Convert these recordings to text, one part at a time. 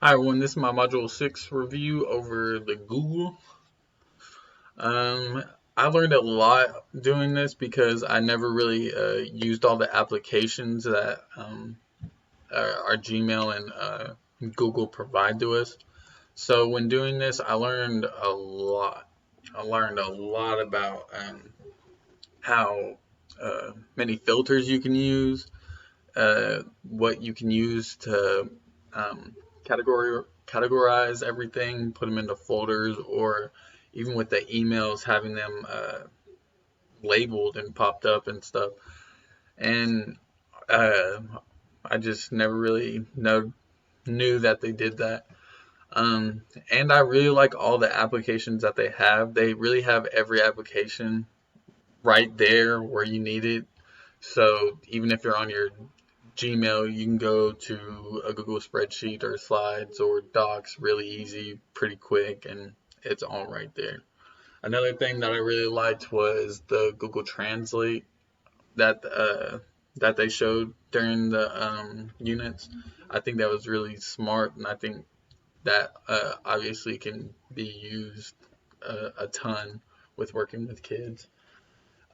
Hi everyone, this is my Module 6 review over the Google. Um, I learned a lot doing this because I never really used all the applications that our Gmail and Google provide to us. So when doing this, I learned a lot. I learned a lot about how many filters you can use, what you can use to um, categorize everything, put them into folders, or even with the emails, having them labeled and popped up and stuff. And uh, I just never really knew that they did that. And I really like all the applications that they have. They really have every application right there where you need it. So even if you're on your Gmail, you can go to a Google spreadsheet or slides or docs really easy, pretty quick, and it's all right there. Another thing that I really liked was the Google Translate that that they showed during the units. I think that was really smart, and I think that obviously can be used a ton with working with kids.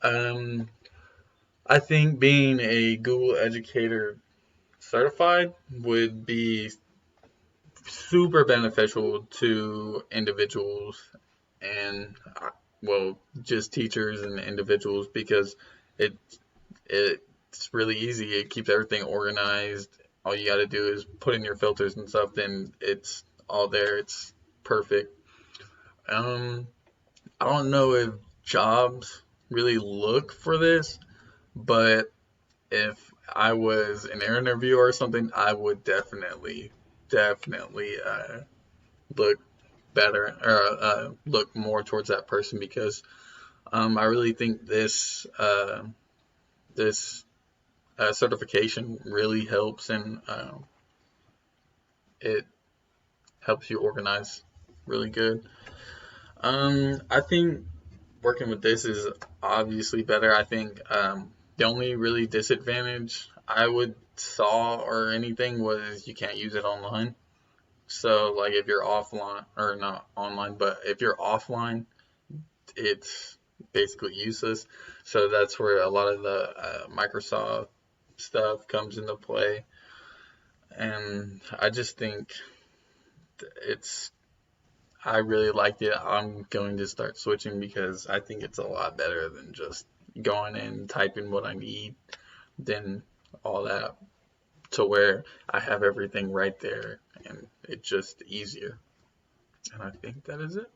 Um, I think being a Google Educator certified would be super beneficial to individuals and well, just teachers and individuals because it it's really easy. It keeps everything organized. All you got to do is put in your filters and stuff, then it's all there. It's perfect. Um, I don't know if jobs really look for this, but if I was an interviewer or something, I would definitely look better or look more towards that person because I really think this certification really helps and it helps you organize really good. I think working with this is obviously better. I think the only really disadvantage I would saw or anything was you can't use it online. So like if you're offline or not online, but if you're offline, it's basically useless. So that's where a lot of the Microsoft stuff comes into play. And I just think it's I really liked it. I'm going to start switching because I think it's a lot better than just going in typing what I need, then all that to where I have everything right there and it's just easier. And I think that is it.